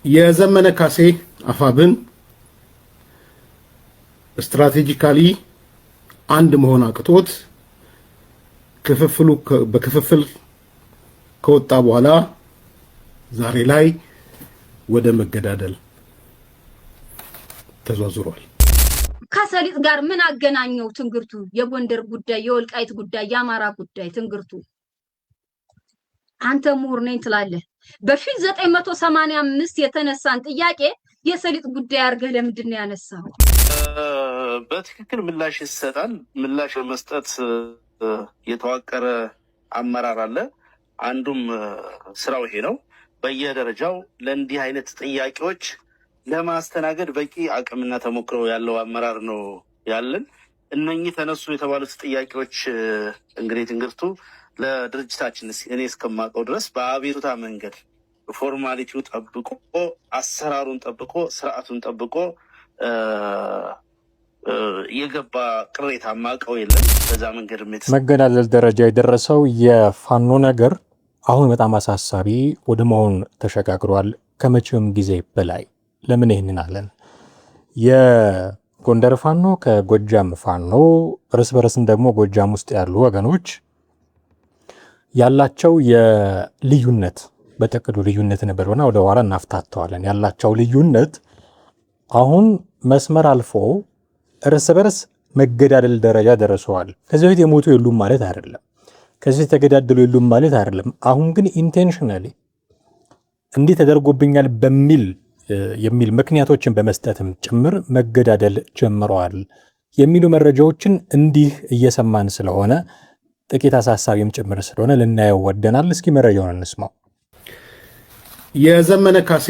የዘመነ ካሴ አፋብን ስትራቴጂካሊ አንድ መሆን አቅቶት በክፍፍል ከወጣ በኋላ ዛሬ ላይ ወደ መገዳደል ተዟዙሯል። ከሰሊጥ ጋር ምን አገናኘው ትንግርቱ? የጎንደር ጉዳይ፣ የወልቃይት ጉዳይ፣ የአማራ ጉዳይ ትንግርቱ። አንተ ምሁር ነኝ ትላለህ። በ1985 የተነሳን ጥያቄ የሰሊጥ ጉዳይ አድርገህ ለምንድን ነው ያነሳው? በትክክል ምላሽ ይሰጣል። ምላሽ ለመስጠት የተዋቀረ አመራር አለ። አንዱም ስራው ይሄ ነው። በየደረጃው ለእንዲህ አይነት ጥያቄዎች ለማስተናገድ በቂ አቅምና ተሞክሮ ያለው አመራር ነው ያለን። እነኚህ ተነሱ የተባሉት ጥያቄዎች እንግዲህ ትንግርቱ ለድርጅታችን እኔ እስከማውቀው ድረስ በአቤቱታ መንገድ ፎርማሊቲው ጠብቆ አሰራሩን ጠብቆ ስርዓቱን ጠብቆ የገባ ቅሬታ ማቀው የለም። በዛ መንገድ መገዳደል ደረጃ የደረሰው የፋኖ ነገር አሁን በጣም አሳሳቢ ወደ መሆን ተሸጋግሯል ከመቼውም ጊዜ በላይ። ለምን ይህንን አለን? የጎንደር ፋኖ ከጎጃም ፋኖ እርስ በርስም ደግሞ ጎጃም ውስጥ ያሉ ወገኖች ያላቸው የልዩነት በጥቅሉ ልዩነት ነበርና ወደ ኋላ እናፍታተዋለን። ያላቸው ልዩነት አሁን መስመር አልፎ እርስ በርስ መገዳደል ደረጃ ደርሰዋል። ከዚህ በፊት የሞቱ የሉም ማለት አይደለም። ከዚህ በፊት የተገዳደሉ የሉም ማለት አይደለም። አሁን ግን ኢንቴንሽናሊ እንዲህ ተደርጎብኛል የሚል ምክንያቶችን በመስጠትም ጭምር መገዳደል ጀምረዋል የሚሉ መረጃዎችን እንዲህ እየሰማን ስለሆነ ጥቂት አሳሳቢም ጭምር ስለሆነ ልናየው ወደናል። እስኪ መረጃውን እንስማው። የዘመነ ካሴ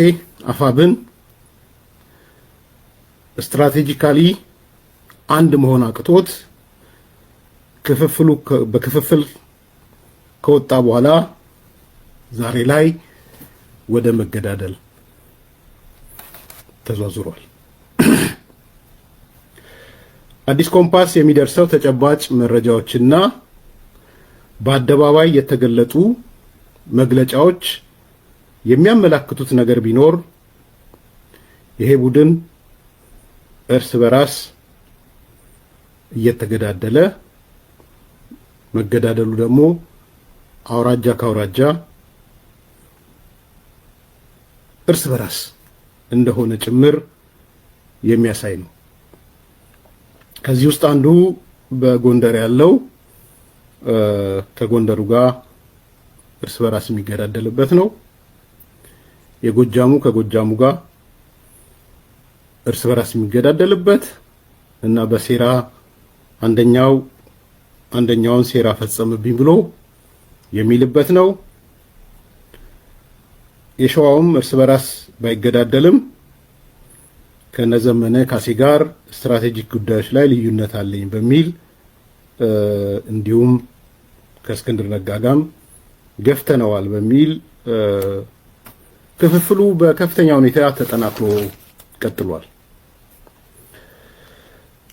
አፋብን ስትራቴጂካሊ አንድ መሆን አቅቶት በክፍፍል ከወጣ በኋላ ዛሬ ላይ ወደ መገዳደል ተዟዙሯል። አዲስ ኮምፓስ የሚደርሰው ተጨባጭ መረጃዎችና በአደባባይ የተገለጡ መግለጫዎች የሚያመላክቱት ነገር ቢኖር ይሄ ቡድን እርስ በራስ እየተገዳደለ መገዳደሉ ደግሞ አውራጃ ከአውራጃ እርስ በራስ እንደሆነ ጭምር የሚያሳይ ነው። ከዚህ ውስጥ አንዱ በጎንደር ያለው ከጎንደሩ ጋር እርስ በራስ የሚገዳደልበት ነው። የጎጃሙ ከጎጃሙ ጋር እርስ በራስ የሚገዳደልበት እና በሴራ አንደኛውን ሴራ ፈጸምብኝ ብሎ የሚልበት ነው። የሸዋውም እርስ በራስ ባይገዳደልም ከነዘመነ ካሴ ጋር ስትራቴጂክ ጉዳዮች ላይ ልዩነት አለኝ በሚል እንዲሁም ከእስክንድር ነጋ ጋርም ገፍተነዋል በሚል ክፍፍሉ በከፍተኛ ሁኔታ ተጠናክሮ ቀጥሏል።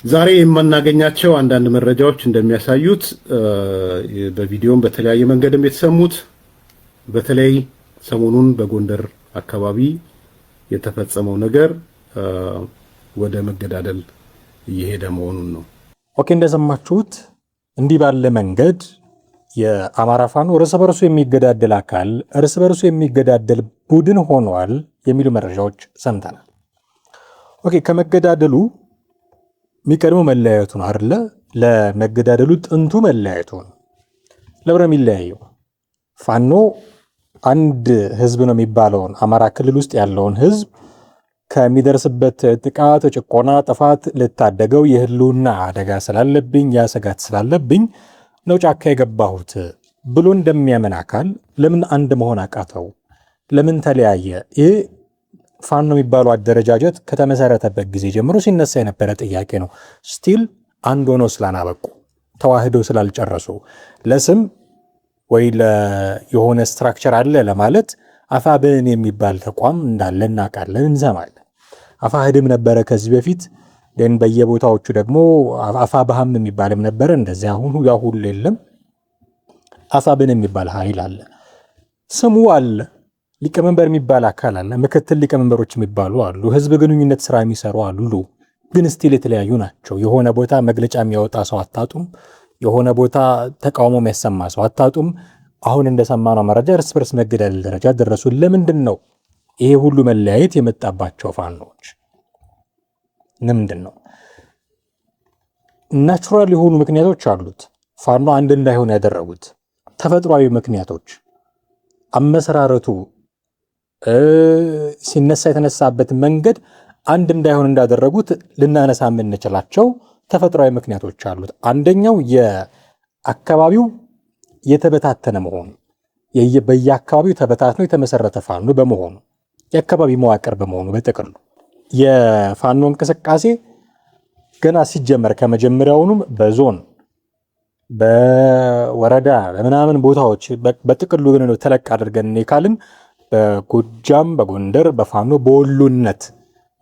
ዛሬ የማናገኛቸው አንዳንድ መረጃዎች እንደሚያሳዩት በቪዲዮም በተለያየ መንገድም የተሰሙት በተለይ ሰሞኑን በጎንደር አካባቢ የተፈጸመው ነገር ወደ መገዳደል እየሄደ መሆኑን ነው። ኦኬ፣ እንደሰማችሁት እንዲህ ባለ መንገድ የአማራ ፋኖ እርስ በርሱ የሚገዳደል አካል እርስ በርሱ የሚገዳደል ቡድን ሆኗል የሚሉ መረጃዎች ሰምተናል። ኦኬ፣ ከመገዳደሉ የሚቀድመው መለያየቱ ነው አይደለ? ለመገዳደሉ ጥንቱ መለያየቱ ነው። ለብረ የሚለያየው ፋኖ አንድ ህዝብ ነው የሚባለውን አማራ ክልል ውስጥ ያለውን ህዝብ ከሚደርስበት ጥቃት፣ ጭቆና፣ ጥፋት ልታደገው የህልውና አደጋ ስላለብኝ ያ ስጋት ስላለብኝ ነው ጫካ የገባሁት ብሎ እንደሚያምን አካል ለምን አንድ መሆን አቃተው? ለምን ተለያየ? ይህ ፋኖ የሚባለው አደረጃጀት ከተመሰረተበት ጊዜ ጀምሮ ሲነሳ የነበረ ጥያቄ ነው። ስቲል አንድ ሆኖ ስላናበቁ ተዋህደው ስላልጨረሱ ለስም ወይ የሆነ ስትራክቸር አለ ለማለት አፋብን የሚባል ተቋም እንዳለ እናውቃለን፣ እንሰማለን። አፋህድም ነበረ ከዚህ በፊት ግን በየቦታዎቹ ደግሞ አፋብሃም የሚባልም ነበረ። እንደዚህ አሁን ያ ሁሉ የለም። አፋብን የሚባል ኃይል አለ። ስሙ አለ፣ ሊቀመንበር የሚባል አካል አለ፣ ምክትል ሊቀመንበሮች የሚባሉ አሉ፣ ህዝብ ግንኙነት ስራ የሚሰሩ አሉ። ግን ስቲል የተለያዩ ናቸው። የሆነ ቦታ መግለጫ የሚያወጣ ሰው አታጡም። የሆነ ቦታ ተቃውሞ የሚያሰማ ሰው አታጡም። አሁን እንደሰማነው መረጃ እርስ በርስ መገዳደል ደረጃ ደረሱ። ለምንድን ነው ይሄ ሁሉ መለያየት የመጣባቸው ፋኖች? ለምንድን ነው? ናቹራል የሆኑ ምክንያቶች አሉት። ፋኖ አንድ እንዳይሆን ያደረጉት ተፈጥሯዊ ምክንያቶች፣ አመሰራረቱ ሲነሳ የተነሳበት መንገድ አንድ እንዳይሆን እንዳደረጉት ልናነሳ የምንችላቸው ተፈጥሯዊ ምክንያቶች አሉት። አንደኛው የአካባቢው የተበታተነ መሆኑ፣ በየአካባቢው ተበታትኖ የተመሰረተ ፋኖ በመሆኑ፣ የአካባቢ መዋቅር በመሆኑ፣ በጥቅሉ የፋኖ እንቅስቃሴ ገና ሲጀመር ከመጀመሪያውኑም በዞን በወረዳ በምናምን ቦታዎች በጥቅሉ ግን ተለቅ አድርገን ካልን በጎጃም፣ በጎንደር፣ በፋኖ በወሎነት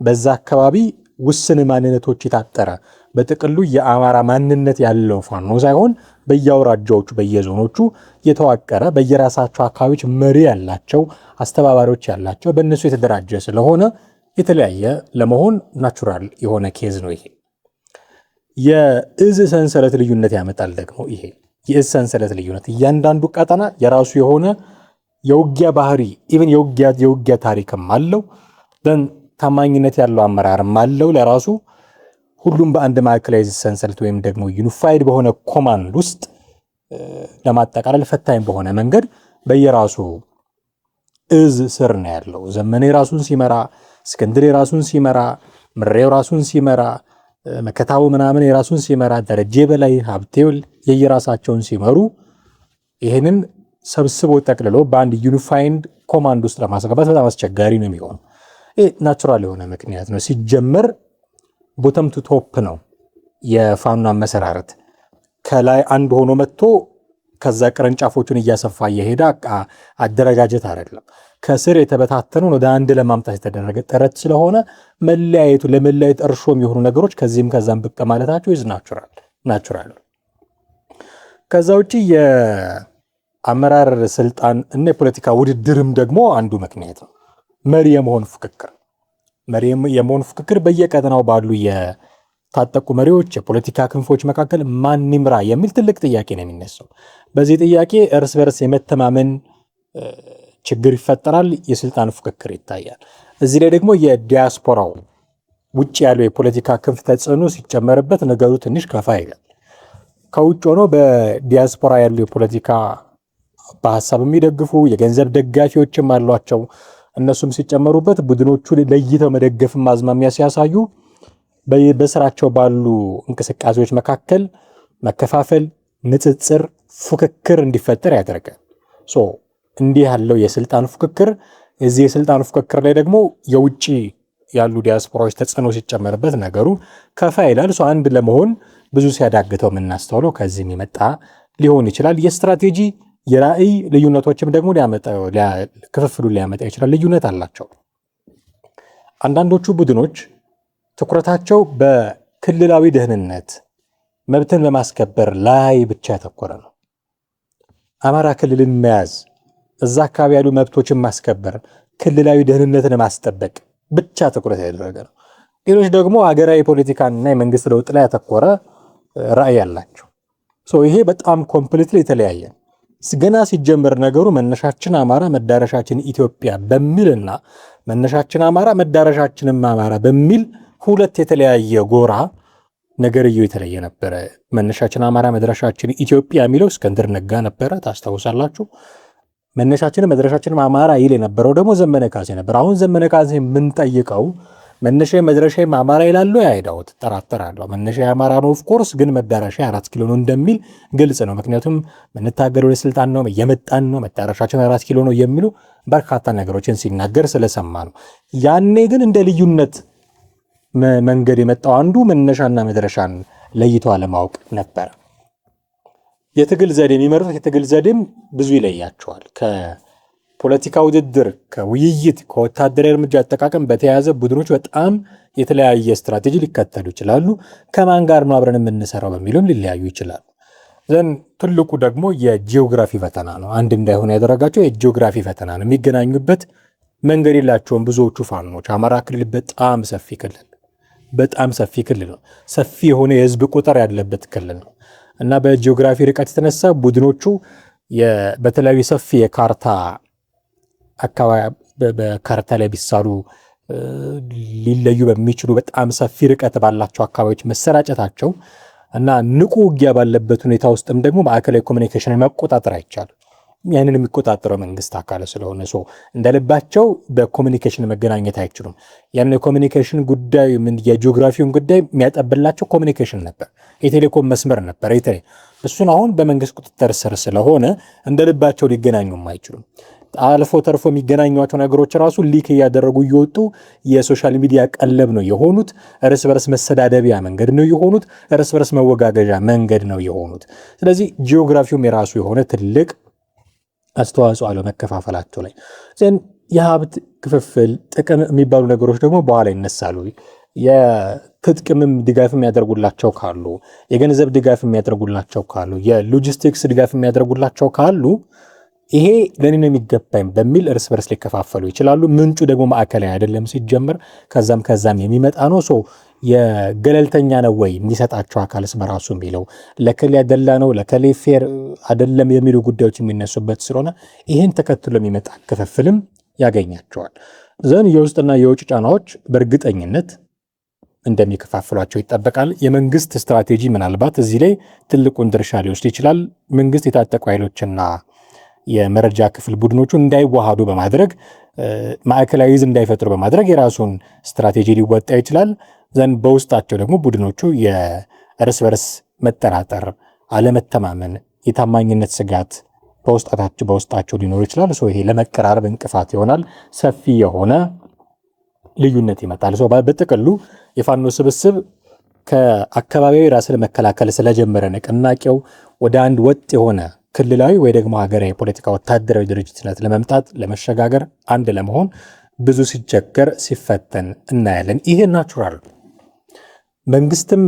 በዛ አካባቢ ውስን ማንነቶች የታጠረ በጥቅሉ የአማራ ማንነት ያለው ፋኖ ሳይሆን በየአውራጃዎቹ በየዞኖቹ የተዋቀረ በየራሳቸው አካባቢዎች መሪ ያላቸው አስተባባሪዎች ያላቸው በእነሱ የተደራጀ ስለሆነ የተለያየ ለመሆን ናቹራል የሆነ ኬዝ ነው ይሄ። የእዝ ሰንሰለት ልዩነት ያመጣል ደግሞ ይሄ የእዝ ሰንሰለት ልዩነት። እያንዳንዱ ቀጠና የራሱ የሆነ የውጊያ ባህሪ ኢቭን የውጊያ ታሪክም አለው። ታማኝነት ያለው አመራርም አለው ለራሱ። ሁሉም በአንድ ማዕከላዊ ሰንሰለት ወይም ደግሞ ዩኒፋይድ በሆነ ኮማንድ ውስጥ ለማጠቃለል ፈታኝ በሆነ መንገድ በየራሱ እዝ ስር ነው ያለው። ዘመኔ ራሱን ሲመራ፣ እስክንድር ራሱን ሲመራ፣ ምሬው ራሱን ሲመራ፣ መከታው ምናምን የራሱን ሲመራ፣ ደረጀ በላይ ሀብቴው የየራሳቸውን ሲመሩ ይህንን ሰብስቦ ጠቅልሎ በአንድ ዩኒፋይድ ኮማንድ ውስጥ ለማስገባት በጣም አስቸጋሪ ነው የሚሆነው። ይህ ናቹራል የሆነ ምክንያት ነው። ሲጀመር ቦተም ቱ ቶፕ ነው የፋኖ አመሰራረት። ከላይ አንድ ሆኖ መጥቶ ከዛ ቅርንጫፎቹን እያሰፋ እየሄደ አደረጃጀት አይደለም። ከስር የተበታተነውን ወደ አንድ ለማምጣት የተደረገ ጥረት ስለሆነ መለያየቱ ለመለያየት እርሾ የሚሆኑ ነገሮች ከዚህም ከዛም ብቅ ማለታቸው ይዝ ናቹራል። ከዛ ውጪ የአመራር ስልጣን እና የፖለቲካ ውድድርም ደግሞ አንዱ ምክንያት ነው። መሪ የመሆን ፉክክር በየቀጠናው ባሉ የታጠቁ መሪዎች የፖለቲካ ክንፎች መካከል ማን ይምራ የሚል ትልቅ ጥያቄ ነው የሚነሳው። በዚህ ጥያቄ እርስ በርስ የመተማመን ችግር ይፈጠራል፣ የስልጣን ፉክክር ይታያል። እዚህ ላይ ደግሞ የዲያስፖራው ውጭ ያለው የፖለቲካ ክንፍ ተጽዕኖ ሲጨመርበት ነገሩ ትንሽ ከፋ ይላል። ከውጭ ሆኖ በዲያስፖራ ያሉ የፖለቲካ በሀሳብ የሚደግፉ የገንዘብ ደጋፊዎችም አሏቸው። እነሱም ሲጨመሩበት ቡድኖቹ ለይተው መደገፍም ማዝማሚያ ሲያሳዩ በስራቸው ባሉ እንቅስቃሴዎች መካከል መከፋፈል፣ ንጽጽር፣ ፉክክር እንዲፈጠር ያደርጋል። እንዲህ ያለው የስልጣን ፉክክር እዚህ የስልጣን ፉክክር ላይ ደግሞ የውጭ ያሉ ዲያስፖራዎች ተጽዕኖ ሲጨመርበት ነገሩ ከፋ ይላል። አንድ ለመሆን ብዙ ሲያዳግተው የምናስተውለው ከዚህም የመጣ ሊሆን ይችላል። የስትራቴጂ የራዕይ ልዩነቶችም ደግሞ ክፍፍሉን ሊያመጣ ይችላል። ልዩነት አላቸው። አንዳንዶቹ ቡድኖች ትኩረታቸው በክልላዊ ደህንነት መብትን በማስከበር ላይ ብቻ ያተኮረ ነው። አማራ ክልልን መያዝ፣ እዛ አካባቢ ያሉ መብቶችን ማስከበር፣ ክልላዊ ደህንነትን ማስጠበቅ ብቻ ትኩረት ያደረገ ነው። ሌሎች ደግሞ ሀገራዊ ፖለቲካና የመንግስት ለውጥ ላይ ያተኮረ ራዕይ አላቸው። ይሄ በጣም ኮምፕሊትሊ የተለያየ ነው። ገና ሲጀምር ነገሩ መነሻችን አማራ መዳረሻችን ኢትዮጵያ በሚልና መነሻችን አማራ መዳረሻችንም አማራ በሚል ሁለት የተለያየ ጎራ ነገርየው የተለየ ነበረ። መነሻችን አማራ መድረሻችን ኢትዮጵያ የሚለው እስክንድር ነጋ ነበረ፣ ታስታውሳላችሁ። መነሻችን መድረሻችን አማራ ይል የነበረው ደግሞ ዘመነ ካሴ ነበር። አሁን ዘመነ ካሴ የምንጠይቀው መነሻ መድረሻ አማራ ይላሉ። ያይዳውት ጠራጠራለሁ። መነሻ አማራ ነው ኦፍ ኮርስ፣ ግን መዳረሻ 4 ኪሎ ነው እንደሚል ግልጽ ነው። ምክንያቱም የምንታገለው ለስልጣን ነው፣ እየመጣን ነው፣ መዳረሻችን 4 ኪሎ ነው የሚሉ በርካታ ነገሮችን ሲናገር ስለሰማ ነው። ያኔ ግን እንደ ልዩነት መንገድ የመጣው አንዱ መነሻና መድረሻን ለይቶ አለማወቅ ነበር። የትግል ዘዴ የሚመሩት የትግል ዘዴም ብዙ ይለያቸዋል። ከፖለቲካ ውድድር፣ ከውይይት፣ ከወታደራዊ እርምጃ አጠቃቀም በተያያዘ ቡድኖች በጣም የተለያየ ስትራቴጂ ሊከተሉ ይችላሉ። ከማን ጋር ነው አብረን የምንሰራው በሚሉም ሊለያዩ ይችላሉ። ዘን ትልቁ ደግሞ የጂኦግራፊ ፈተና ነው። አንድ እንዳይሆን ያደረጋቸው የጂኦግራፊ ፈተና ነው። የሚገናኙበት መንገድ የላቸውም ብዙዎቹ ፋኖች። አማራ ክልል በጣም ሰፊ ክልል ነው። ሰፊ የሆነ የህዝብ ቁጥር ያለበት ክልል ነው እና በጂኦግራፊ ርቀት የተነሳ ቡድኖቹ በተለያዩ ሰፊ የካርታ አካባቢ በካርታ ላይ ቢሳሉ ሊለዩ በሚችሉ በጣም ሰፊ ርቀት ባላቸው አካባቢዎች መሰራጨታቸው እና ንቁ ውጊያ ባለበት ሁኔታ ውስጥም ደግሞ ማዕከላዊ ኮሚኒኬሽን መቆጣጠር አይቻልም። ያንን የሚቆጣጠረው መንግስት አካል ስለሆነ እንደልባቸው በኮሚኒኬሽን መገናኘት አይችሉም። ያን የኮሚኒኬሽን ጉዳይ የጂኦግራፊውን ጉዳይ የሚያጠብላቸው ኮሚኒኬሽን ነበር፣ የቴሌኮም መስመር ነበር። እሱን አሁን በመንግስት ቁጥጥር ስር ስለሆነ እንደልባቸው ሊገናኙም አይችሉም። አልፎ ተርፎ የሚገናኟቸው ነገሮች ራሱ ሊክ እያደረጉ እየወጡ የሶሻል ሚዲያ ቀለብ ነው የሆኑት። እርስ በርስ መሰዳደቢያ መንገድ ነው የሆኑት። እርስ በርስ መወጋገዣ መንገድ ነው የሆኑት። ስለዚህ ጂኦግራፊውም የራሱ የሆነ ትልቅ አስተዋጽኦ አለው መከፋፈላቸው ላይ። የሀብት ክፍፍል ጥቅም የሚባሉ ነገሮች ደግሞ በኋላ ይነሳሉ። የትጥቅምም ድጋፍ የሚያደርጉላቸው ካሉ፣ የገንዘብ ድጋፍ የሚያደርጉላቸው ካሉ፣ የሎጂስቲክስ ድጋፍ የሚያደርጉላቸው ካሉ ይሄ ለኔ ነው የሚገባኝ በሚል እርስ በርስ ሊከፋፈሉ ይችላሉ። ምንጩ ደግሞ ማዕከላዊ አይደለም ሲጀምር፣ ከዛም የሚመጣ ነው። የገለልተኛ ነው ወይ የሚሰጣቸው አካልስ በራሱ የሚለው ለከሌ ያደላ ነው ለከሌ ፌር አይደለም የሚሉ ጉዳዮች የሚነሱበት ስለሆነ ይህን ተከትሎ የሚመጣ ክፍፍልም ያገኛቸዋል። የውስጥና የውጭ ጫናዎች በእርግጠኝነት እንደሚከፋፍሏቸው ይጠበቃል። የመንግስት ስትራቴጂ ምናልባት እዚህ ላይ ትልቁን ድርሻ ሊወስድ ይችላል። መንግስት የታጠቁ ኃይሎችና የመረጃ ክፍል ቡድኖቹ እንዳይዋሃዱ በማድረግ ማዕከላዊ ዕዝ እንዳይፈጥሩ በማድረግ የራሱን ስትራቴጂ ሊወጣ ይችላል። በውስጣቸው ደግሞ ቡድኖቹ የእርስ በርስ መጠራጠር፣ አለመተማመን፣ የታማኝነት ስጋት በውስጣቸው ሊኖር ይችላል። ይሄ ለመቀራረብ እንቅፋት ይሆናል። ሰፊ የሆነ ልዩነት ይመጣል። በጥቅሉ የፋኖ ስብስብ ከአካባቢያዊ ራስን መከላከል ስለጀመረ ንቅናቄው ወደ አንድ ወጥ የሆነ ክልላዊ ወይ ደግሞ ሀገራዊ የፖለቲካ ወታደራዊ ድርጅትነት ለመምጣት ለመሸጋገር አንድ ለመሆን ብዙ ሲቸገር ሲፈተን እናያለን። ይሄ ናቹራል። መንግስትም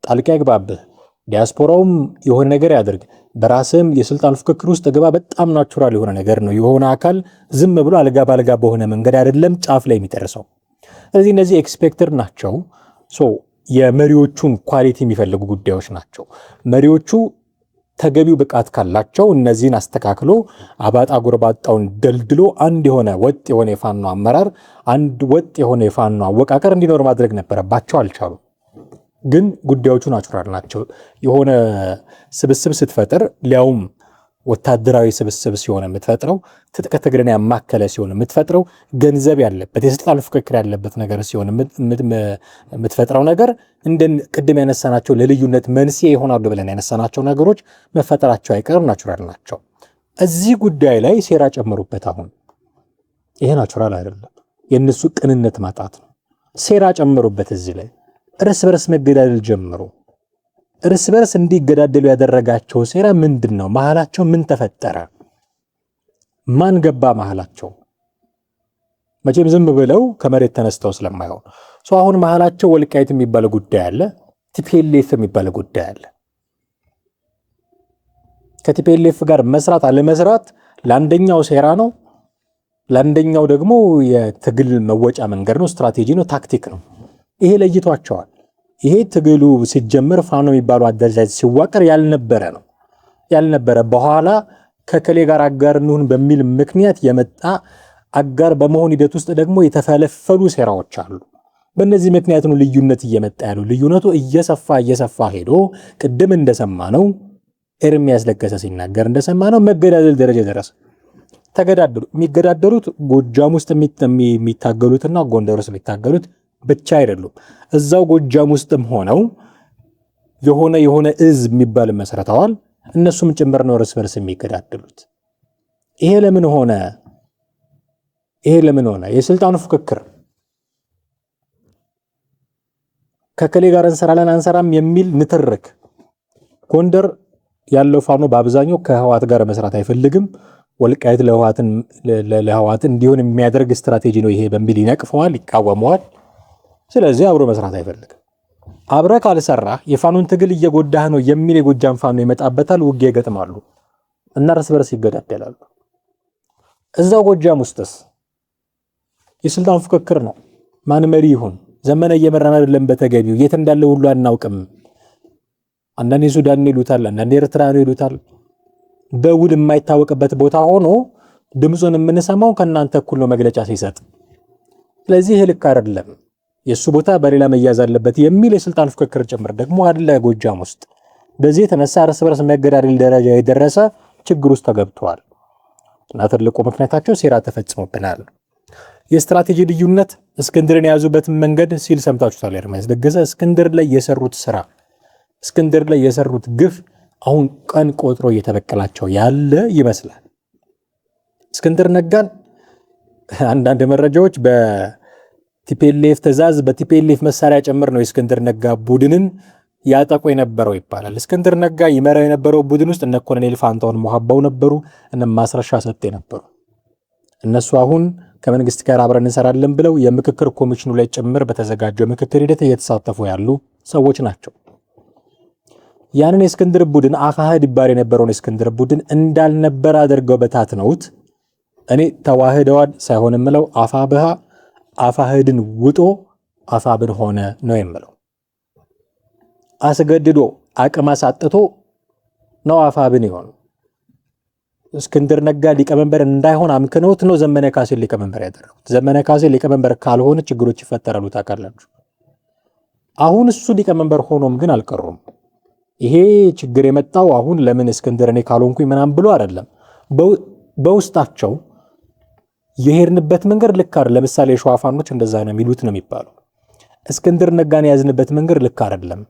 ጣልቃ ይግባብህ፣ ዲያስፖራውም የሆነ ነገር ያድርግ፣ በራስም የስልጣን ፍክክር ውስጥ ገባ፣ በጣም ናቹራል የሆነ ነገር ነው። የሆነ አካል ዝም ብሎ አልጋ ባልጋ በሆነ መንገድ አይደለም ጫፍ ላይ የሚደርሰው። ስለዚህ እነዚህ ኤክስፔክትድ ናቸው። የመሪዎቹን ኳሊቲ የሚፈልጉ ጉዳዮች ናቸው። መሪዎቹ ተገቢው ብቃት ካላቸው እነዚህን አስተካክሎ አባጣ ጎርባጣውን ደልድሎ አንድ የሆነ ወጥ የሆነ የፋኖ አመራር፣ አንድ ወጥ የሆነ የፋኖ አወቃቀር እንዲኖር ማድረግ ነበረባቸው። አልቻሉም። ግን ጉዳዮቹ ናቹራል ናቸው። የሆነ ስብስብ ስትፈጥር ሊያውም ወታደራዊ ስብስብ ሲሆን የምትፈጥረው፣ ትጥቅ ትግልን ያማከለ ሲሆን የምትፈጥረው፣ ገንዘብ ያለበት የስልጣን ፍክክር ያለበት ነገር ሲሆን የምትፈጥረው ነገር ቅድም ያነሳናቸው ለልዩነት መንስኤ ይሆናሉ ብለን ያነሳናቸው ነገሮች መፈጠራቸው አይቀርም። ናቹራል ናቸው። እዚህ ጉዳይ ላይ ሴራ ጨምሩበት። አሁን ይሄ ናቹራል አይደለም፣ የእነሱ ቅንነት ማጣት ነው። ሴራ ጨምሩበት። እዚህ ላይ እርስ በርስ መገዳደል ጀምሩ። እርስ በርስ እንዲገዳደሉ ያደረጋቸው ሴራ ምንድን ነው? መሃላቸው ምን ተፈጠረ? ማን ገባ መሃላቸው? መቼም ዝም ብለው ከመሬት ተነስተው ስለማይሆን አሁን መሃላቸው ወልቃይት የሚባል ጉዳይ አለ፣ ቲፒኤልኤፍ የሚባል ጉዳይ አለ። ከቲፒኤልኤፍ ጋር መስራት አለመስራት ለአንደኛው ሴራ ነው፣ ለአንደኛው ደግሞ የትግል መወጫ መንገድ ነው፣ ስትራቴጂ ነው፣ ታክቲክ ነው። ይሄ ለይቷቸዋል። ይሄ ትግሉ ሲጀምር ፋኖ የሚባሉ አደረጃጀት ሲዋቀር ያልነበረ በኋላ ከከሌ ጋር አጋር እንሁን በሚል ምክንያት የመጣ አጋር በመሆን ሂደት ውስጥ ደግሞ የተፈለፈሉ ሴራዎች አሉ። በእነዚህ ምክንያት ነው ልዩነት እየመጣ ያለው። ልዩነቱ እየሰፋ ሄዶ ቅድም እንደሰማነው ኤርሚያስ ለገሰ ሲናገር እንደሰማነው መገዳደል ደረጃ ደረሰ። ተገዳደሉ። የሚገዳደሉት ጎጃም ውስጥ የሚታገሉትና ጎንደር ውስጥ የሚታገሉት ብቻ አይደሉም። እዛው ጎጃም ውስጥም ሆነው የሆነ እዝ የሚባል መሰረታዋል። እነሱም ጭምር ነው እርስ በርስ የሚገዳደሉት። ይሄ ለምን ሆነ? የስልጣኑ ፍክክር ከከሌ ጋር እንሰራለን አንሰራም የሚል ንትርክ። ጎንደር ያለው ፋኖ በአብዛኛው ከህዋት ጋር መስራት አይፈልግም። ወልቃይት ለህዋት እንዲሆን የሚያደርግ ስትራቴጂ ነው ይሄ በሚል ይነቅፈዋል፣ ይቃወመዋል። ስለዚህ አብሮ መስራት አይፈልግም። አብረህ ካልሰራህ የፋኖን ትግል እየጎዳህ ነው የሚል የጎጃም ፋኖ ይመጣበታል። ውጊያ ይገጥማሉ እና እርስ በርስ ይገዳደላሉ። እዛው ጎጃም ውስጥስ የስልጣን ፉክክር ነው። ማን መሪ ይሁን? ዘመነ እየመራን አይደለም በተገቢው የት እንዳለ ሁሉ አናውቅም። አንዳንዴ ሱዳን ይሉታል፣ አንዳንዴ ኤርትራ ይሉታል። በውል የማይታወቅበት ቦታ ሆኖ ድምፁን የምንሰማው ከእናንተ እኩል ነው መግለጫ ሲሰጥ። ስለዚህ ልክ አይደለም፣ የሱ ቦታ በሌላ መያዝ አለበት የሚል የስልጣን ፉክክር ጭምር ደግሞ አለ ጎጃም ውስጥ። በዚህ የተነሳ እርስ በርስ መገዳደል ደረጃ የደረሰ ችግር ውስጥ ተገብቷል እና ትልቁ ምክንያታቸው ሴራ ተፈጽሞብናል። የስትራቴጂ ልዩነት እስክንድርን የያዙበት መንገድ ሲል ሰምታችሁታል። ኤርምያስ ለገሰ እስክንድር ላይ የሰሩት ስራ፣ እስክንድር ላይ የሰሩት ግፍ አሁን ቀን ቆጥሮ እየተበቀላቸው ያለ ይመስላል። እስክንድር ነጋን አንዳንድ መረጃዎች በቲፒኤልኤፍ ትዕዛዝ በቲፒኤልኤፍ መሳሪያ ጭምር ነው የእስክንድር ነጋ ቡድንን ያጠቁ የነበረው ይባላል። እስክንድር ነጋ ይመራው የነበረው ቡድን ውስጥ እነ ኮሎኔል ፋንታውን ሞሐባው ነበሩ፣ እነ ማስረሻ ሰጤ ነበሩ። እነሱ አሁን ከመንግስት ጋር አብረን እንሰራለን ብለው የምክክር ኮሚሽኑ ላይ ጭምር በተዘጋጀው ምክክር ሂደት እየተሳተፉ ያሉ ሰዎች ናቸው። ያንን የእስክንድር ቡድን አፋሕድ ይባል የነበረውን የእስክንድር ቡድን እንዳልነበር አድርገው በታትነውት እኔ ተዋህደዋል ሳይሆን የምለው አፋብሃ አፋሕድን ውጦ አፋብን ሆነ ነው የምለው። አስገድዶ አቅም አሳጥቶ ነው አፋብን ይሆን። እስክንድር ነጋ ሊቀመንበር እንዳይሆን አምክነውት ነው ዘመነ ካሴ ሊቀመንበር ያደረጉት። ዘመነ ካሴ ሊቀመንበር ካልሆነ ችግሮች ይፈጠራሉ ታውቃላችሁ። አሁን እሱ ሊቀመንበር ሆኖም ግን አልቀሩም። ይሄ ችግር የመጣው አሁን ለምን እስክንድር እኔ ካልሆንኩኝ ምናምን ብሎ አይደለም። በውስጣቸው የሄድንበት መንገድ ልክ አይደለም። ለምሳሌ የሸዋ ፋኖች እንደዛ ነው የሚሉት ነው የሚባለው። እስክንድር ነጋን የያዝንበት መንገድ ልክ አይደለም፣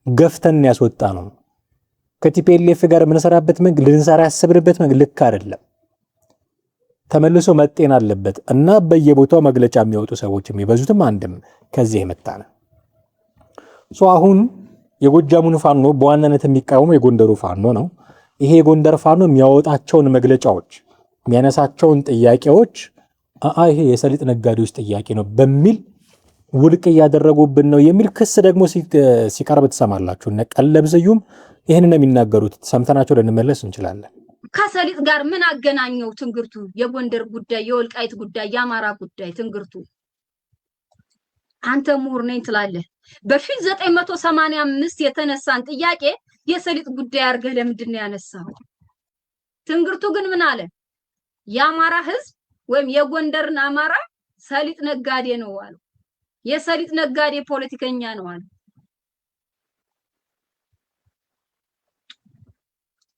ገፍተን ያስወጣ ነው። ከቲፒኤልኤፍ ጋር የምንሰራበት መንገድ ልንሰራ ያሰብንበት መንገድ ልክ አይደለም፣ ተመልሶ መጤን አለበት እና በየቦታው መግለጫ የሚወጡ ሰዎች የሚበዙትም አንድም ከዚህ የመጣ ነው። አሁን የጎጃሙን ፋኖ በዋናነት የሚቃወመው የጎንደሩ ፋኖ ነው። ይሄ የጎንደር ፋኖ የሚያወጣቸውን መግለጫዎች የሚያነሳቸውን ጥያቄዎች ይሄ የሰሊጥ ነጋዴዎች ጥያቄ ነው በሚል ውድቅ እያደረጉብን ነው የሚል ክስ ደግሞ ሲቀርብ ትሰማላችሁ። እነ ቀለብ ስዩም ይህን ነው የሚናገሩት። ሰምተናቸው ልንመለስ እንችላለን። ከሰሊጥ ጋር ምን አገናኘው ትንግርቱ? የጎንደር ጉዳይ፣ የወልቃይት ጉዳይ፣ የአማራ ጉዳይ ትንግርቱ? አንተ ምሁር ነኝ ትላለህ። በ1985 የተነሳን ጥያቄ የሰሊጥ ጉዳይ አድርገህ ለምንድን ነው ያነሳው? ትንግርቱ ግን ምን አለ? የአማራ ህዝብ ወይም የጎንደርን አማራ ሰሊጥ ነጋዴ ነው አሉ። የሰሊጥ ነጋዴ ፖለቲከኛ ነው አሉ።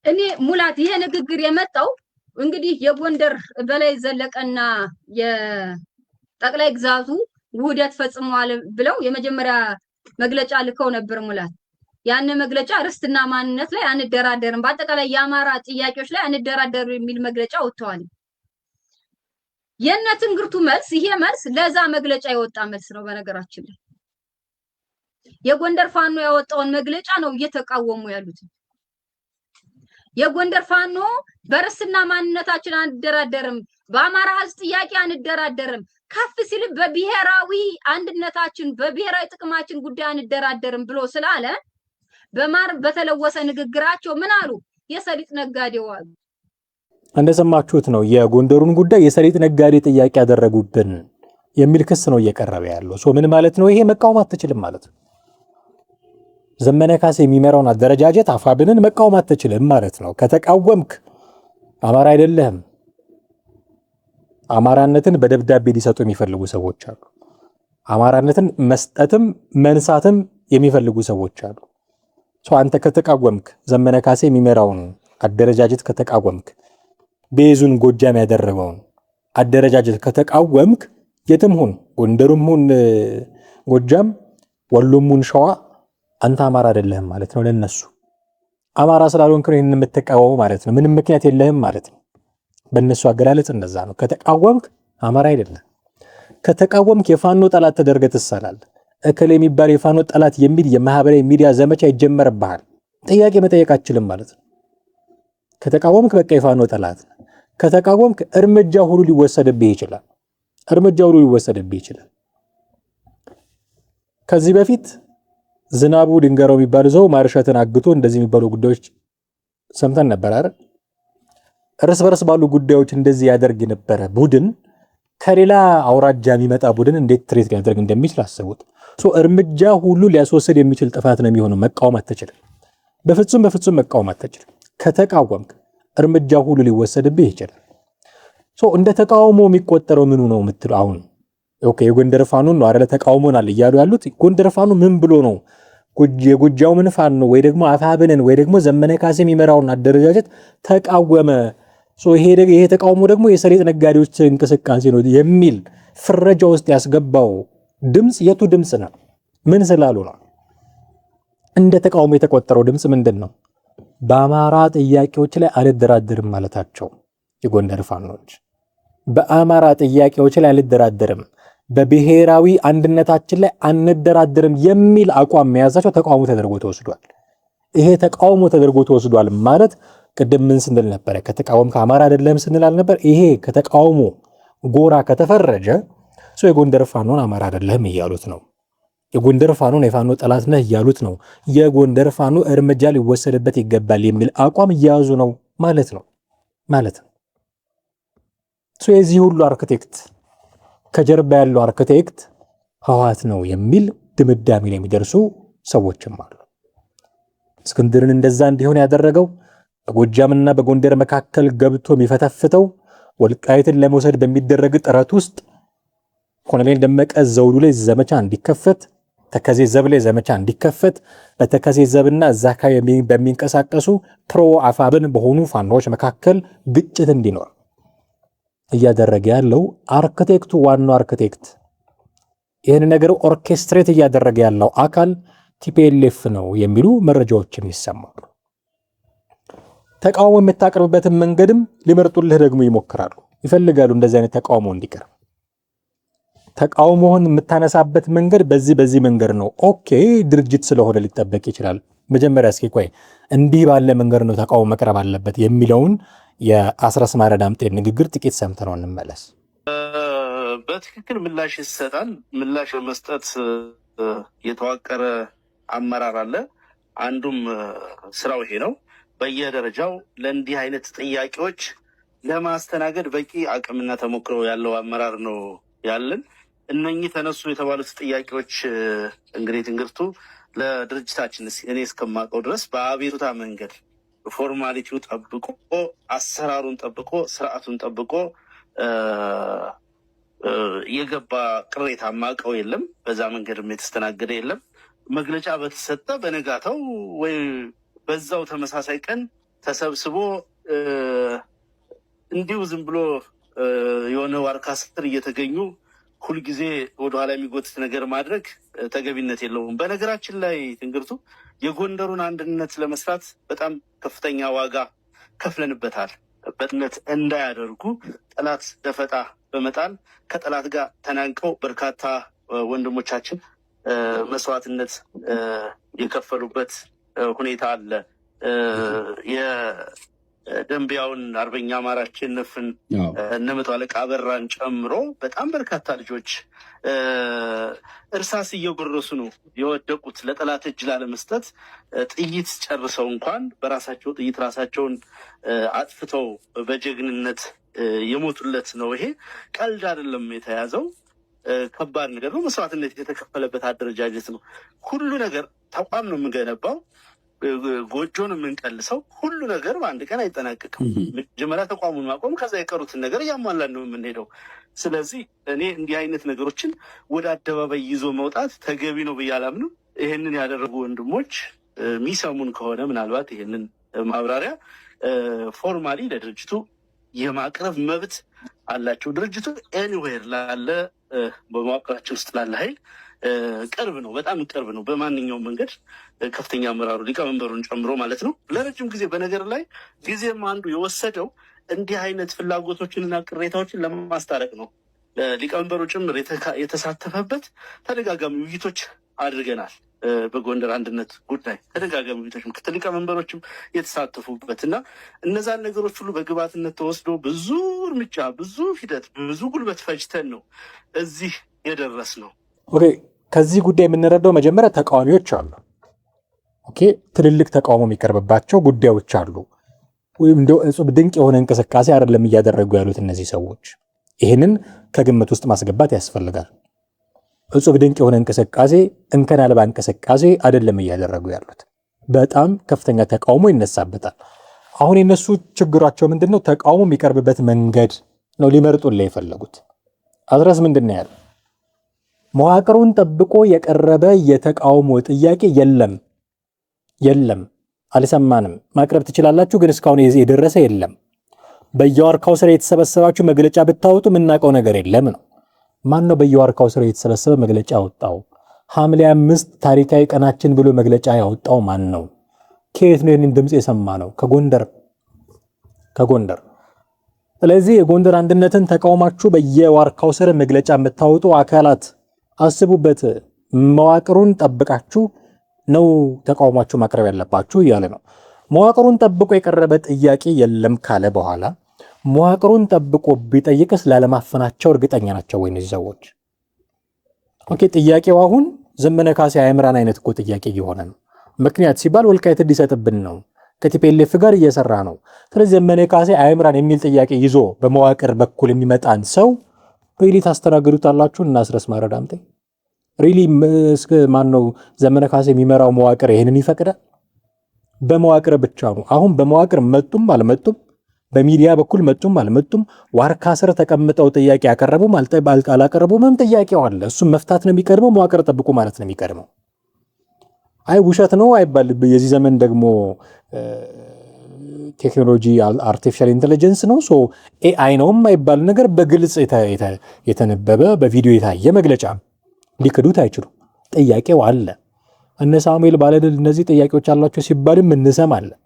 እኔ ሙላት ይሄ ንግግር የመጣው እንግዲህ የጎንደር በላይ ዘለቀና የጠቅላይ ግዛቱ ውህደት ፈጽመዋል ብለው የመጀመሪያ መግለጫ ልከው ነበር ሙላት። ያን መግለጫ ርስትና ማንነት ላይ አንደራደርም፣ በአጠቃላይ የአማራ ጥያቄዎች ላይ አንደራደር የሚል መግለጫ ወጥተዋል። የነ ትንግርቱ መልስ ይሄ መልስ ለዛ መግለጫ የወጣ መልስ ነው። በነገራችን ላይ የጎንደር ፋኖ ያወጣውን መግለጫ ነው እየተቃወሙ ያሉት። የጎንደር ፋኖ በርስትና ማንነታችን አንደራደርም፣ በአማራ ህዝብ ጥያቄ አንደራደርም፣ ከፍ ሲል በብሔራዊ አንድነታችን በብሔራዊ ጥቅማችን ጉዳይ አንደራደርም ብሎ ስላለ በማር በተለወሰ ንግግራቸው ምን አሉ? የሰሊጥ ነጋዴው አሉ። እንደሰማችሁት ነው። የጎንደሩን ጉዳይ የሰሊጥ ነጋዴ ጥያቄ ያደረጉብን የሚል ክስ ነው እየቀረበ ያለው። ምን ማለት ነው? ይሄ መቃወም አትችልም ማለት ነው። ዘመነ ካሴ የሚመራውን አደረጃጀት አፋብንን መቃወም አትችልም ማለት ነው። ከተቃወምክ አማራ አይደለህም። አማራነትን በደብዳቤ ሊሰጡ የሚፈልጉ ሰዎች አሉ። አማራነትን መስጠትም መንሳትም የሚፈልጉ ሰዎች አሉ። አንተ ከተቃወምክ፣ ዘመነ ካሴ የሚመራውን አደረጃጀት ከተቃወምክ፣ ቤዙን ጎጃም ያደረገውን አደረጃጀት ከተቃወምክ፣ የትም ሁን ጎንደርም ሁን ጎጃም፣ ወሎም ሁን ሸዋ፣ አንተ አማራ አይደለህም ማለት ነው። ለነሱ አማራ ስላልሆንክ ነው ይሄንን የምትቃወመው ማለት ነው። ምንም ምክንያት የለህም ማለት ነው። በእነሱ አገላለጽ እንደዛ ነው። ከተቃወምክ አማራ አይደለም። ከተቃወምክ የፋኖ ጠላት ተደርገህ ትሳላለህ። እከሌ የሚባል የፋኖ ጠላት የሚል የማህበራዊ ሚዲያ ዘመቻ ይጀመርብሃል። ጥያቄ መጠየቅ አትችልም ማለት ነው። ከተቃወምክ በቃ የፋኖ ጠላት። ከተቃወምክ እርምጃ ሁሉ ሊወሰድብህ ይችላል። ከዚህ በፊት ዝናቡ ድንገረው የሚባል ሰው ማርሸትን አግቶ እንደዚህ የሚባሉ ጉዳዮች ሰምተን ነበር አይደል? እርስ በርስ ባሉ ጉዳዮች እንደዚህ ያደርግ የነበረ ቡድን ከሌላ አውራጃ የሚመጣ ቡድን እንዴት ትሬት ሊያደርግ እንደሚችል አስቡት። እርምጃ ሁሉ ሊያስወስድ የሚችል ጥፋት ነው የሚሆነው። መቃወም አትችልም። በፍጹም መቃወም አትችልም። ከተቃወምክ እርምጃ ሁሉ ሊወሰድብህ ይችላል። እንደ ተቃውሞ የሚቆጠረው ምኑ ነው የምትለው? አሁን ኦኬ የጎንደር ፋኖን ነው አይደለ ተቃውሞናል እያሉ ያሉት። ጎንደር ፋኖ ምን ብሎ ነው የጎጃው ምን ፋኖ ወይ ደግሞ አፋብንን ወይ ደግሞ ዘመነ ካሴ የሚመራውን አደረጃጀት ተቃወመ? ይሄ ተቃውሞ ደግሞ የሰሊጥ ነጋዴዎች እንቅስቃሴ ነው የሚል ፍረጃ ውስጥ ያስገባው ድምፅ የቱ ድምፅ ነው? ምን ስላሉ ነው? እንደ ተቃውሞ የተቆጠረው ድምፅ ምንድን ነው? በአማራ ጥያቄዎች ላይ አልደራደርም ማለታቸው። የጎንደር ፋኖች በአማራ ጥያቄዎች ላይ አልደራደርም፣ በብሔራዊ አንድነታችን ላይ አንደራደርም የሚል አቋም መያዛቸው ተቃውሞ ተደርጎ ተወስዷል። ይሄ ተቃውሞ ተደርጎ ተወስዷል ማለት ቅድም ምን ስንል ነበረ? ከተቃወም ከአማራ አይደለም ስንል አልነበር? ይሄ ከተቃውሞ ጎራ ከተፈረጀ የጎንደር ፋኖን አማራ አይደለም እያሉት ነው። የጎንደር ፋኖን የፋኖ ጠላት ነህ እያሉት ነው። የጎንደር ፋኖ እርምጃ ሊወሰድበት ይገባል የሚል አቋም እያያዙ ነው ማለት ነው። የዚህ ሁሉ አርክቴክት ከጀርባ ያለው አርክቴክት ህወሓት ነው የሚል ድምዳሜ ላይ የሚደርሱ ሰዎችም አሉ። እስክንድርን እንደዛ እንዲሆን ያደረገው በጎጃምና በጎንደር መካከል ገብቶ የሚፈተፍተው ወልቃይትን ለመውሰድ በሚደረግ ጥረት ውስጥ ኮሎኔል ደመቀ ዘውዱ ላይ ዘመቻ እንዲከፈት፣ ተከዜ ዘብ ላይ ዘመቻ እንዲከፈት፣ በተከዜ ዘብና እዛ አካባቢ በሚንቀሳቀሱ ፕሮ አፋብን በሆኑ ፋኖች መካከል ግጭት እንዲኖር እያደረገ ያለው አርክቴክቱ ዋናው አርክቴክት ይህን ነገር ኦርኬስትሬት እያደረገ ያለው አካል ቲፒኤልኤፍ ነው የሚሉ መረጃዎችም ይሰማሉ። ተቃውሞ የምታቀርብበትን መንገድም ሊመርጡልህ ደግሞ ይሞክራሉ፣ ይፈልጋሉ እንደዚህ አይነት ተቃውሞ እንዲቀርብ። ተቃውሞውን የምታነሳበት መንገድ በዚህ መንገድ ነው። ኦኬ ድርጅት ስለሆነ ሊጠበቅ ይችላል። መጀመሪያ እስኪ ቆይ እንዲህ ባለ መንገድ ነው ተቃውሞ መቅረብ አለበት የሚለውን የአስረስ ማረ ዳምጤን ንግግር ጥቂት ሰምተነው እንመለስ። በትክክል ምላሽ ይሰጣል። ምላሽ ለመስጠት የተዋቀረ አመራር አለ። አንዱም ስራው ይሄ ነው። በየደረጃው ለእንዲህ አይነት ጥያቄዎች ለማስተናገድ በቂ አቅምና ተሞክሮ ያለው አመራር ነው ያለን። እነኚህ ተነሱ የተባሉት ጥያቄዎች እንግዲህ ትንግርቱ ለድርጅታችን እኔ እስከማውቀው ድረስ በአቤቱታ መንገድ ፎርማሊቲው ጠብቆ አሰራሩን ጠብቆ ስርዓቱን ጠብቆ የገባ ቅሬታ ማውቀው የለም። በዛ መንገድም የተስተናገደ የለም። መግለጫ በተሰጠ በነጋታው ወይ በዛው ተመሳሳይ ቀን ተሰብስቦ እንዲሁ ዝም ብሎ የሆነ ዋርካ ስር እየተገኙ ሁልጊዜ ወደኋላ የሚጎትት ነገር ማድረግ ተገቢነት የለውም። በነገራችን ላይ ትንግርቱ የጎንደሩን አንድነት ለመስራት በጣም ከፍተኛ ዋጋ ከፍለንበታል። በጥነት እንዳያደርጉ ጠላት ደፈጣ በመጣል ከጠላት ጋር ተናንቀው በርካታ ወንድሞቻችን መስዋዕትነት የከፈሉበት ሁኔታ አለ። የደንቢያውን አርበኛ አማራ አሸነፍን እነ መቶ አለቃ አበራን ጨምሮ በጣም በርካታ ልጆች እርሳስ እየጎረሱ ነው የወደቁት። ለጠላት እጅ ላለመስጠት ጥይት ጨርሰው እንኳን በራሳቸው ጥይት ራሳቸውን አጥፍተው በጀግንነት የሞቱለት ነው። ይሄ ቀልድ አይደለም። የተያዘው ከባድ ነገር ነው። መስዋዕትነት የተከፈለበት አደረጃጀት ነው። ሁሉ ነገር ተቋም ነው የምንገነባው፣ ጎጆን የምንቀልሰው፣ ሁሉ ነገር በአንድ ቀን አይጠናቀቅም። መጀመሪያ ተቋሙን ማቆም፣ ከዛ የቀሩትን ነገር እያሟላን ነው የምንሄደው። ስለዚህ እኔ እንዲህ አይነት ነገሮችን ወደ አደባባይ ይዞ መውጣት ተገቢ ነው ብዬ አላምንም። ይህንን ያደረጉ ወንድሞች የሚሰሙን ከሆነ ምናልባት ይህንን ማብራሪያ ፎርማሊ ለድርጅቱ የማቅረብ መብት አላቸው። ድርጅቱ ኤኒዌር ላለ በመዋቅራችን ውስጥ ላለ ኃይል ቅርብ ነው፣ በጣም ቅርብ ነው። በማንኛውም መንገድ ከፍተኛ አመራሩ ሊቀመንበሩን ጨምሮ ማለት ነው። ለረጅም ጊዜ በነገር ላይ ጊዜም አንዱ የወሰደው እንዲህ አይነት ፍላጎቶችንና ቅሬታዎችን ለማስታረቅ ነው። ሊቀመንበሩ ጭምር የተሳተፈበት ተደጋጋሚ ውይይቶች አድርገናል። በጎንደር አንድነት ጉዳይ ተደጋጋሚ ውይይቶች ምክትል ሊቀመንበሮችም የተሳተፉበት እና እነዛን ነገሮች ሁሉ በግብዓትነት ተወስዶ ብዙ እርምጃ፣ ብዙ ሂደት፣ ብዙ ጉልበት ፈጅተን ነው እዚህ የደረስ ነው። ኦኬ ከዚህ ጉዳይ የምንረዳው መጀመሪያ ተቃዋሚዎች አሉ። ኦኬ፣ ትልልቅ ተቃውሞ የሚቀርብባቸው ጉዳዮች አሉ። ወይም እንደው እጹብ ድንቅ የሆነ እንቅስቃሴ አይደለም እያደረጉ ያሉት እነዚህ ሰዎች። ይህንን ከግምት ውስጥ ማስገባት ያስፈልጋል። እጹብ ድንቅ የሆነ እንቅስቃሴ፣ እንከን አልባ እንቅስቃሴ አይደለም እያደረጉ ያሉት። በጣም ከፍተኛ ተቃውሞ ይነሳበታል። አሁን የነሱ ችግራቸው ምንድነው? ተቃውሞ የሚቀርብበት መንገድ ነው ሊመርጡልህ የፈለጉት። አስረስ ምንድን ነው ያለው? መዋቅሩን ጠብቆ የቀረበ የተቃውሞ ጥያቄ የለም፣ አልሰማንም። ማቅረብ ትችላላችሁ፣ ግን እስካሁን የደረሰ የለም። በየዋርካው ስር የተሰበሰባችሁ መግለጫ ብታወጡ የምናውቀው ነገር የለም ነው። ማን ነው በየዋርካው ስር የተሰበሰበ መግለጫ ያወጣው? ሐምሌ 5 ታሪካዊ ቀናችን ብሎ መግለጫ ያወጣው ማን ነው? ከየት ነው ይህንን ድምፅ የሰማ ነው? ከጎንደር። ስለዚህ የጎንደር አንድነትን ተቃውማችሁ በየዋርካው ስር መግለጫ የምታወጡ አካላት አስቡበት። መዋቅሩን ጠብቃችሁ ነው ተቃውሟችሁ ማቅረብ ያለባችሁ እያለ ነው። መዋቅሩን ጠብቆ የቀረበ ጥያቄ የለም ካለ በኋላ መዋቅሩን ጠብቆ ቢጠይቅስ ላለማፈናቸው እርግጠኛ ናቸው ወይ እነዚህ ሰዎች? ኦኬ፣ ጥያቄው አሁን ዘመነ ካሴ አይምራን አይነት እኮ ጥያቄ እየሆነ ነው። ምክንያት ሲባል ወልቃይት እንዲሰጥብን ነው፣ ከቲፒኤልኤፍ ጋር እየሰራ ነው። ስለዚህ ዘመነ ካሴ አይምራን የሚል ጥያቄ ይዞ በመዋቅር በኩል የሚመጣን ሰው ሪሊ ታስተናግዱታላችሁ? እና አስረስ ማረ ዳምጤ ሪሊ ማን ነው ዘመነ ካሴ የሚመራው መዋቅር ይሄንን ይፈቅዳል? በመዋቅር ብቻ ነው። አሁን በመዋቅር መጡም አልመጡም፣ በሚዲያ በኩል መጡም አልመጡም፣ ዋርካ ስር ተቀምጠው ጥያቄ ያቀረቡም አላቀረቡም፣ ምንም ጥያቄው አለ። እሱም መፍታት ነው የሚቀድመው፣ መዋቅር ጠብቁ ማለት ነው የሚቀድመው። አይ ውሸት ነው አይባል። የዚህ ዘመን ደግሞ ቴክኖሎጂ አርቲፊሻል ኢንቴሊጀንስ ነው ሶ ኤአይ ነውም አይባል ነገር በግልጽ የተነበበ በቪዲዮ የታየ መግለጫ ሊክዱት አይችሉም። ጥያቄው አለ። እነ ሳሙኤል ባለድል እነዚህ ጥያቄዎች አሏቸው ሲባልም እንሰማለን።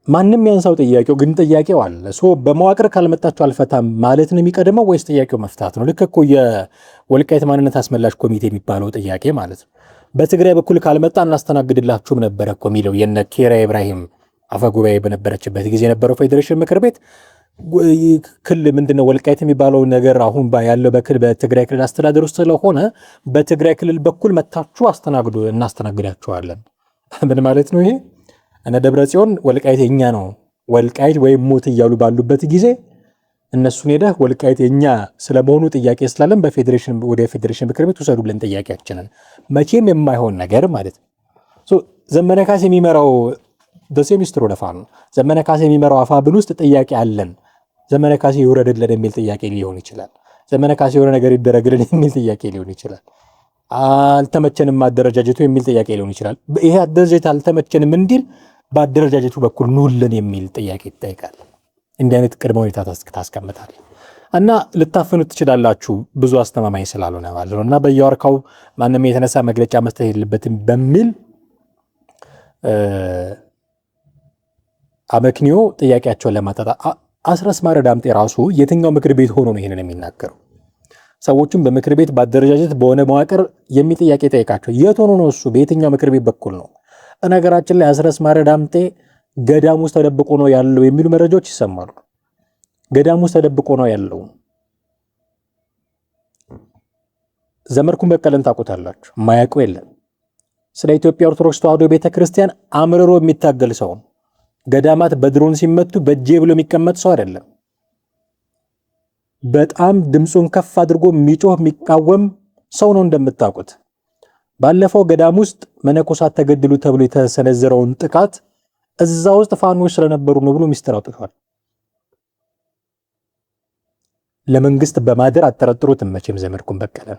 ማንም ያንሳው ጥያቄው ግን ጥያቄው አለ። ሶ በመዋቅር ካልመጣችሁ አልፈታም ማለት ነው የሚቀድመው ወይስ ጥያቄው መፍታት ነው? ልክ እኮ የወልቃይት ማንነት አስመላሽ ኮሚቴ የሚባለው ጥያቄ ማለት ነው። በትግራይ በኩል ካልመጣ እናስተናግድላችሁም ነበረ እኮ የሚለው የነ ኬራ ኢብራሂም አፈጉባኤ በነበረችበት ጊዜ የነበረው ፌዴሬሽን ምክር ቤት ክልል ምንድነው ወልቃይት የሚባለው ነገር አሁን ያለው በትግራይ ክልል አስተዳደር ውስጥ ስለሆነ በትግራይ ክልል በኩል መታችሁ አስተናግዱ፣ እናስተናግዳችኋለን። ምን ማለት ነው ይሄ? እነ ደብረ ጽዮን ወልቃይት የኛ ነው ወልቃይት ወይም ሞት እያሉ ባሉበት ጊዜ እነሱን ሄደህ ወልቃይት የኛ ስለመሆኑ ጥያቄ ስላለን ወደ ፌዴሬሽን ምክር ቤት ውሰዱ ብለን ጥያቄያችንን መቼም የማይሆን ነገር ማለት ነው። ዘመነ ካሴ የሚመራው በሴሚስትር ወደፋ ነው። ዘመነ ካሴ የሚመራው አፋብን ውስጥ ጥያቄ አለን፣ ዘመነ ካሴ ይውረድልን የሚል ጥያቄ ሊሆን ይችላል። ዘመነ ካሴ የሆነ ነገር ይደረግልን የሚል ጥያቄ ሊሆን ይችላል። አልተመቸንም አደረጃጀቱ የሚል ጥያቄ ሊሆን ይችላል። ይሄ አደረጃጀት አልተመቸንም እንዲል በአደረጃጀቱ በኩል ኑልን የሚል ጥያቄ ይጠይቃል። እንዲህ አይነት ቅድመ ሁኔታ ታስቀምጣል እና ልታፍኑት ትችላላችሁ ብዙ አስተማማኝ ስላልሆነ ማለት ነው። እና በየዋርካው ማንም የተነሳ መግለጫ መስጠት የለበትም በሚል አመክንዮ ጥያቄያቸውን ለማጣጣ አስረስ ማረ ዳምጤ ራሱ የትኛው ምክር ቤት ሆኖ ነው ይሄንን የሚናገረው? ሰዎቹም በምክር ቤት በአደረጃጀት በሆነ መዋቅር የሚል ጥያቄ ጠይቃቸው የት ሆኖ ነው እሱ? በየትኛው ምክር ቤት በኩል ነው? ነገራችን ላይ አስረስ ማረ ዳምጤ ገዳም ውስጥ ተደብቆ ነው ያለው የሚሉ መረጃዎች ይሰማሉ። ገዳም ውስጥ ተደብቆ ነው ያለው። ዘመድኩን በቀለን ታውቁታላችሁ፣ ማያውቁ የለም። ስለ ኢትዮጵያ ኦርቶዶክስ ተዋሕዶ ቤተክርስቲያን አምርሮ የሚታገል ሰው ነው። ገዳማት በድሮን ሲመቱ በእጄ ብሎ የሚቀመጥ ሰው አይደለም። በጣም ድምፁን ከፍ አድርጎ የሚጮህ የሚቃወም ሰው ነው እንደምታውቁት። ባለፈው ገዳም ውስጥ መነኮሳት ተገድሉ ተብሎ የተሰነዘረውን ጥቃት እዛ ውስጥ ፋኖች ስለነበሩ ነው ብሎ ሚስጥር አውጥቷል። ለመንግስት በማደር አጠረጥሩትም መቼም ዘመድኩን በቀለ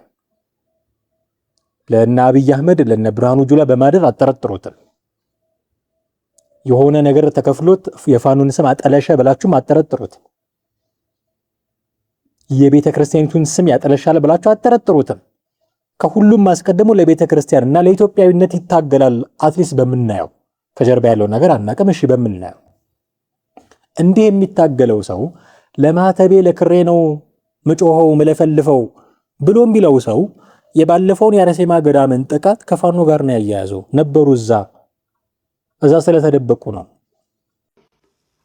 ለእነ አብይ አህመድ ለእነ ብርሃኑ ጁላ በማደር አጠረጥሩትም። የሆነ ነገር ተከፍሎት የፋኖን ስም አጠለሸ ብላችሁም አጠረጥሩትም። የቤተ ክርስቲያኒቱን ስም ያጠለሻል ብላችሁ አጠረጥሩትም። ከሁሉም አስቀድሞ ለቤተ ክርስቲያን እና ለኢትዮጵያዊነት ይታገላል። አትሊስት በምናየው ከጀርባ ያለው ነገር አናውቅም። እሺ በምናየው እንዲህ የሚታገለው ሰው ለማተቤ ለክሬ ነው ምጮኸው ምለፈልፈው ብሎ የሚለው ሰው የባለፈውን የአርሴማ ገዳምን ጥቃት ከፋኖ ጋር ነው ያያያዘው። ነበሩ እዛ ስለተደበቁ ነው።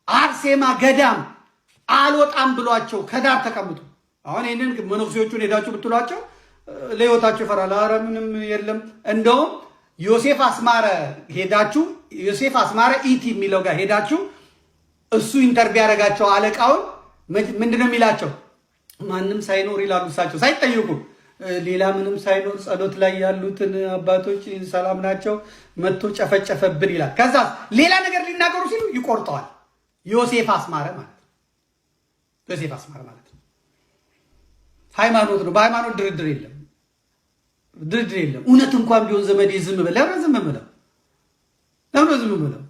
አርሴማ ገዳም አልወጣም ብሏቸው ከዳር ተቀምጡ። አሁን ይሄንን መነኩሴዎቹን ሄዳችሁ ብትሏቸው ለህይወታችሁ ይፈራል። ኧረ ምንም የለም። እንደውም ዮሴፍ አስማረ ሄዳችሁ ዮሴፍ አስማረ ኢቲ የሚለው ጋር ሄዳችሁ እሱ ኢንተርቪው ያደረጋቸው አለቃውን ምንድነው የሚላቸው? ማንም ሳይኖር ይላሉ እሳቸው ሳይጠይቁ ሌላ ምንም ሳይኖር ጸሎት ላይ ያሉትን አባቶች ሰላም ናቸው መጥቶ ጨፈጨፈብን ይላል። ከዛ ሌላ ነገር ሊናገሩ ሲሉ ይቆርጠዋል። ዮሴፍ አስማረ ማለት ዮሴፍ አስማረ ማለት ሃይማኖት ነው። በሃይማኖት ድርድር የለም፣ ድርድር የለም። እውነት እንኳን ቢሆን ዘመዴ ዝም ብለህ ለምን ዝም ብለው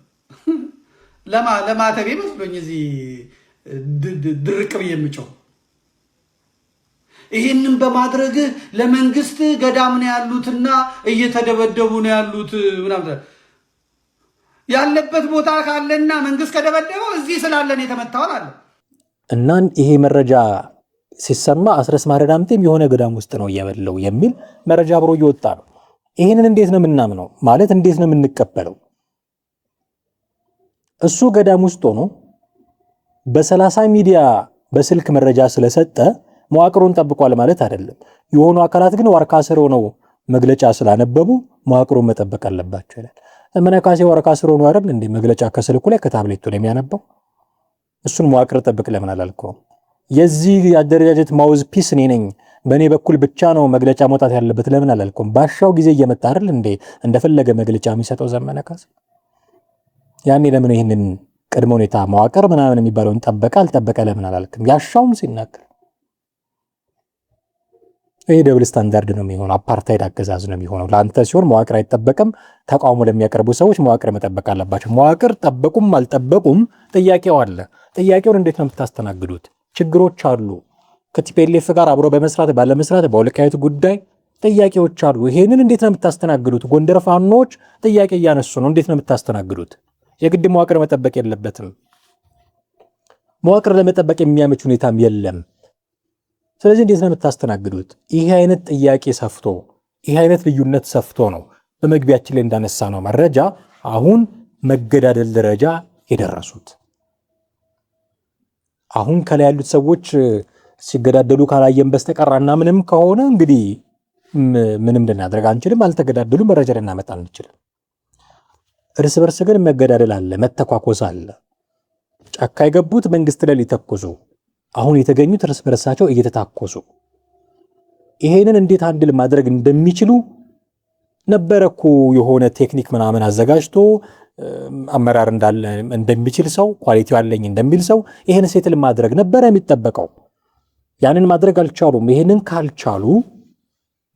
ለማተቤ መስሎኝ እዚህ ድርቅ ብዬ የምጮህ ይህንን በማድረግ ለመንግስት ገዳም ነው ያሉትና እየተደበደቡ ነው ያሉት ምናምን ያለበት ቦታ ካለና መንግስት ከደበደበው እዚህ ስላለን የተመታው አለ እና ይሄ መረጃ ሲሰማ አስረስ ማረ ዳምጤም የሆነ ገዳም ውስጥ ነው እያበለው የሚል መረጃ አብሮ እየወጣ ነው። ይሄንን እንዴት ነው የምናምነው? ማለት እንዴት ነው የምንቀበለው? እሱ ገዳም ውስጥ ሆኖ በ30 ሚዲያ በስልክ መረጃ ስለሰጠ መዋቅሩን ጠብቋል ማለት አይደለም። የሆኑ አካላት ግን ዋርካ ስር ሆነው መግለጫ ስላነበቡ መዋቅሩን መጠበቅ አለባቸው ይላል። ዘመነ ካሴ ዋርካ ስር ሆኖ አይደል እንዴ መግለጫ ከስልኩ ላይ ከታብሌቱ ላይ የሚያነበው? እሱን መዋቅር ጠብቅ ለምን አላልከውም? የዚህ አደረጃጀት ማውዝ ፒስ እኔ ነኝ፣ በእኔ በኩል ብቻ ነው መግለጫ መውጣት ያለበት ለምን አላልከውም? ባሻው ጊዜ እየመጣ አይደል እንዴ እንደፈለገ መግለጫ የሚሰጠው ዘመነ ካሴ? ያኔ ለምን ይሄንን ቅድመ ሁኔታ መዋቅር ምናምን የሚባለውን ጠበቀ አልጠበቀ ለምን አላልክም? ያሻውም ሲናገር ይሄ ደብል ስታንዳርድ ነው የሚሆነው። አፓርታይድ አገዛዝ ነው የሚሆነው። ለአንተ ሲሆን መዋቅር አይጠበቅም። ተቃውሞ ለሚያቀርቡ ሰዎች መዋቅር መጠበቅ አለባቸው። መዋቅር ጠበቁም አልጠበቁም ጥያቄው አለ። ጥያቄውን እንዴት ነው የምታስተናግዱት? ችግሮች አሉ። ከቲፒኤልኤፍ ጋር አብሮ በመስራት ባለመስራት በወልቃይት ጉዳይ ጥያቄዎች አሉ። ይሄንን እንዴት ነው የምታስተናግዱት? ጎንደር ፋኖች ጥያቄ እያነሱ ነው። እንዴት ነው የምታስተናግዱት? የግድ መዋቅር መጠበቅ የለበትም። መዋቅር ለመጠበቅ የሚያመች ሁኔታም የለም። ስለዚህ እንዴት ነው የምታስተናግዱት? ይሄ አይነት ጥያቄ ሰፍቶ ይሄ አይነት ልዩነት ሰፍቶ ነው በመግቢያችን ላይ እንዳነሳ ነው መረጃ አሁን መገዳደል ደረጃ የደረሱት። አሁን ከላይ ያሉት ሰዎች ሲገዳደሉ ካላየን በስተቀርና ምንም ከሆነ እንግዲህ ምንም ልናደርግ አንችልም። አልተገዳደሉ መረጃ ልናመጣ አንችልም። እርስ በርስ ግን መገዳደል አለ፣ መተኳኮስ አለ። ጫካ የገቡት መንግስት ላይ ሊተኩሱ አሁን የተገኙት እርስ በርሳቸው እየተታኮሱ ይሄንን እንዴት አንድል ማድረግ እንደሚችሉ ነበረኩ የሆነ ቴክኒክ ምናምን አዘጋጅቶ አመራር እንዳለ እንደሚችል ሰው ኳሊቲው አለኝ እንደሚል ሰው ይሄን ሴትል ማድረግ ነበር የሚጠበቀው። ያንን ማድረግ አልቻሉም። ይሄንን ካልቻሉ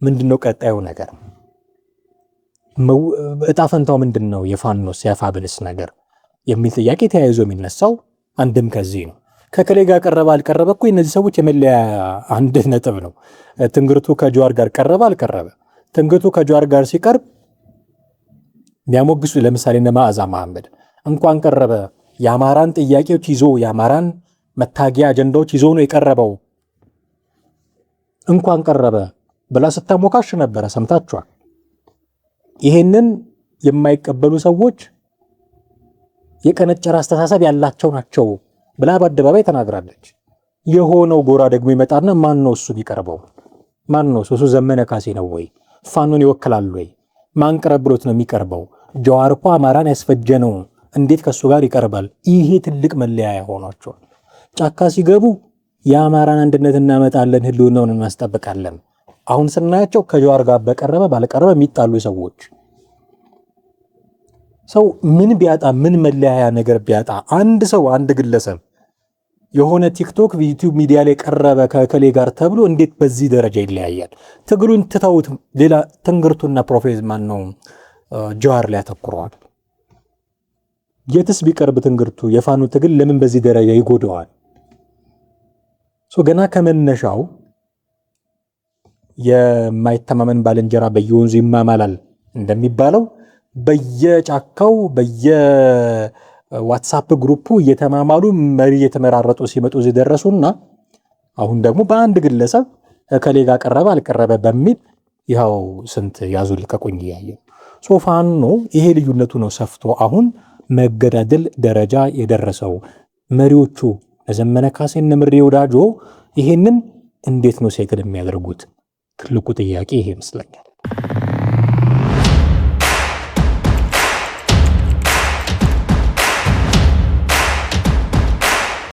ምንድነው ቀጣዩ ነገር? እጣ ፈንታው ምንድነው? የፋኖስ የፋብልስ ነገር የሚል ጥያቄ ተያይዞ የሚነሳው አንድም ከዚህ ነው። ከከሌ ጋር ቀረበ አልቀረበ እኮ እነዚህ ሰዎች የመለያ አንድ ነጥብ ነው። ትንግርቱ ከጀዋር ጋር ቀረበ አልቀረበ፣ ትንግርቱ ከጀዋር ጋር ሲቀርብ የሚያሞግሱ ለምሳሌ እነ መዓዛ መሐመድ እንኳን ቀረበ የአማራን ጥያቄዎች ይዞ የአማራን መታጊያ አጀንዳዎች ይዞ ነው የቀረበው እንኳን ቀረበ ብላ ስታሞካሽ ነበረ፣ ሰምታችኋል። ይሄንን የማይቀበሉ ሰዎች የቀነጨረ አስተሳሰብ ያላቸው ናቸው ብላ በአደባባይ ተናግራለች። የሆነው ጎራ ደግሞ ይመጣና ማን ነው እሱ ቢቀርበው? ማን ነው እሱ? ዘመነ ካሴ ነው ወይ? ፋኖን ይወክላል ወይ? ማን ቀረብ ብሎት ነው የሚቀርበው? ጀዋር እኮ አማራን ያስፈጀ ነው፣ እንዴት ከሱ ጋር ይቀርባል? ይሄ ትልቅ መለያያ ሆኗቸዋል። ጫካ ሲገቡ የአማራን አንድነት እናመጣለን፣ ህልውናውን እናስጠብቃለን። አሁን ስናያቸው ከጀዋር ጋር በቀረበ ባልቀረበ የሚጣሉ ሰዎች ሰው ምን ቢያጣ ምን መለያያ ነገር ቢያጣ አንድ ሰው አንድ ግለሰብ የሆነ ቲክቶክ ዩቲዩብ ሚዲያ ላይ ቀረበ ከከሌ ጋር ተብሎ እንዴት በዚህ ደረጃ ይለያያል? ትግሉን ትተውት ሌላ ትንግርቱና ፕሮፌዝ ማን ነው ጀዋር ላይ ያተኩረዋል። የትስ ቢቀርብ ትንግርቱ የፋኑ ትግል ለምን በዚህ ደረጃ ይጎዳዋል? ገና ከመነሻው የማይተማመን ባልንጀራ በየወንዙ ይማማላል እንደሚባለው በየጫካው በየዋትሳፕ ግሩፑ እየተማማሉ መሪ እየተመራረጡ ሲመጡ እዚህ ደረሱና አሁን ደግሞ በአንድ ግለሰብ ከሌ ጋር ቀረበ አልቀረበ በሚል ይኸው ስንት ያዙ ልቀቁኝ እያየ ፋኖ ይሄ ልዩነቱ ነው ሰፍቶ አሁን መገዳደል ደረጃ የደረሰው። መሪዎቹ ለዘመነ ካሴና ምሬ ወዳጆ ይሄንን እንዴት ነው ሴትል የሚያደርጉት? ትልቁ ጥያቄ ይሄ ይመስለኛል።